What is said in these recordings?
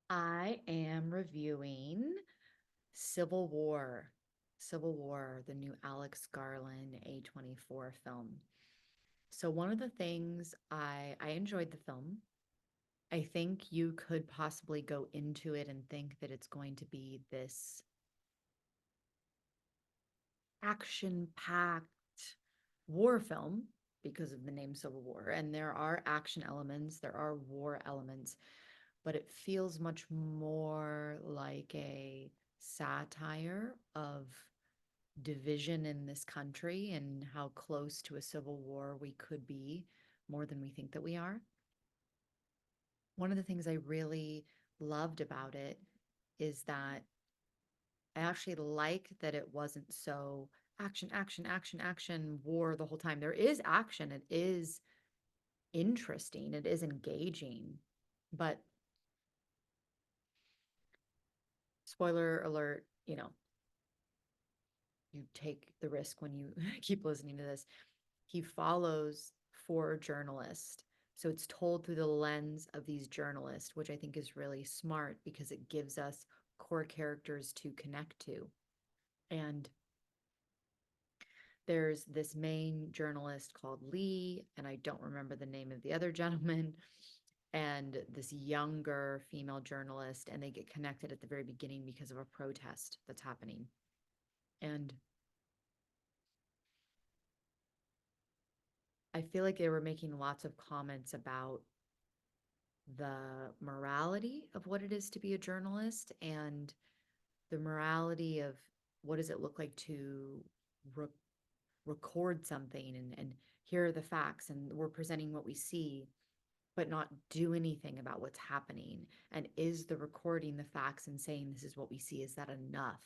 I am reviewing Civil War. Civil War, the new Alex Garland A24 film. So one of the things I enjoyed the film. I think you could possibly go into it and think that it's going to be this action-packed war film because of the name Civil War. And there are action elements, there are war elements, but it feels much more like a satire of division in this country and how close to a civil war we could be more than we think that we are. One of the things I really loved about it is that I actually like that it wasn't so action, action, action, action, war the whole time. There is action, it is interesting, it is engaging, but spoiler alert, you take the risk when you keep listening to this. He follows four journalists. So it's told through the lens of these journalists, which I think is really smart because it gives us core characters to connect to. And there's this main journalist called Lee, and I don't remember the name of the other gentleman, and this younger female journalist, and they get connected at the very beginning because of a protest that's happening. And I feel like they were making lots of comments about the morality of what it is to be a journalist and the morality of what does it look like to re- record something and here are the facts and we're presenting what we see but not do anything about what's happening, and is the recording the facts and saying this is what we see, is that enough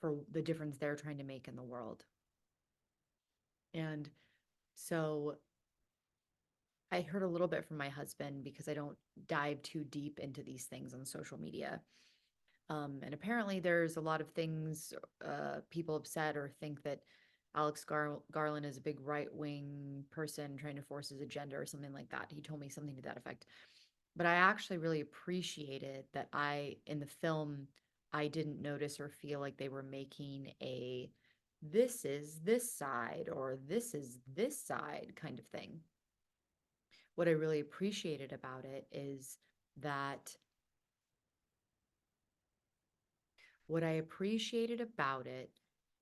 for the difference they're trying to make in the world? And so I heard a little bit from my husband because I don't dive too deep into these things on social media. And apparently, there's a lot of things people have said or think that Garland is a big right wing person trying to force his agenda or something like that. He told me something to that effect. But I actually really appreciated that in the film, I didn't notice or feel like they were making a this is this side or this is this side kind of thing. What I really appreciated about it is that what I appreciated about it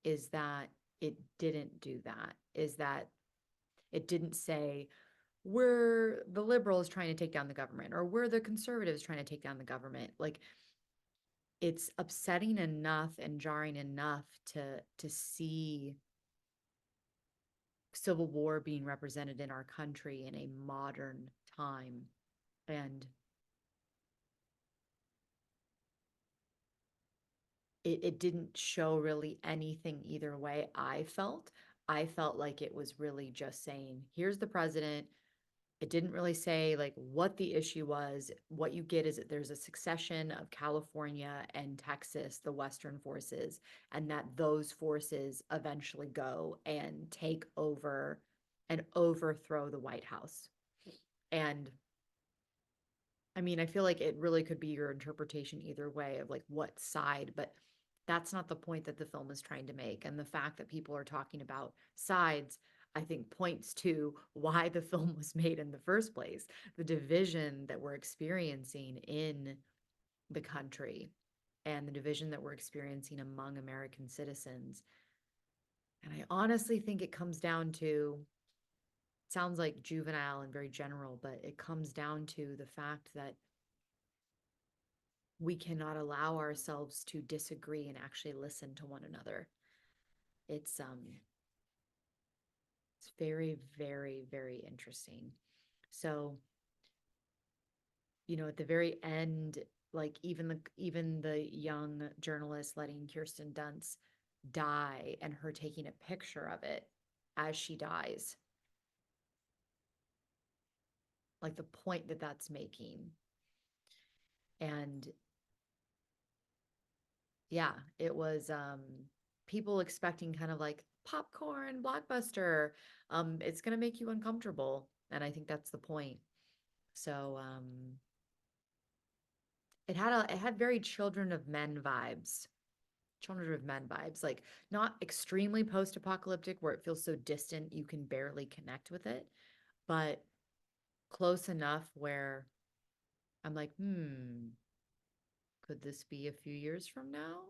is that it didn't do that, is that it didn't say, we're the liberals trying to take down the government or we're the conservatives trying to take down the government. Like it's upsetting enough and jarring enough to see civil war being represented in our country in a modern time. And it didn't show really anything either way. I felt like it was really just saying, here's the president. It didn't really say like what the issue was. What you get is that there's a succession of California and Texas, the Western forces, and that those forces eventually go and take over and overthrow the White House. And I mean, I feel like it really could be your interpretation either way of like what side, but that's not the point that the film is trying to make. And the fact that people are talking about sides, I think, points to why the film was made in the first place. The division that we're experiencing in the country and the division that we're experiencing among American citizens. And I honestly think it comes down to, sounds like juvenile and very general, but it comes down to the fact that we cannot allow ourselves to disagree and actually listen to one another. It's very, very, very interesting. So, at the very end, like even the young journalist letting Kirsten Dunst die and her taking a picture of it as she dies, like the point that that's making. And yeah, it was people expecting kind of like popcorn blockbuster. It's gonna make you uncomfortable, and I think that's the point. So it had very Children of Men vibes. Children of Men vibes, like not extremely post-apocalyptic where it feels so distant you can barely connect with it, but close enough where I'm like, could this be a few years from now?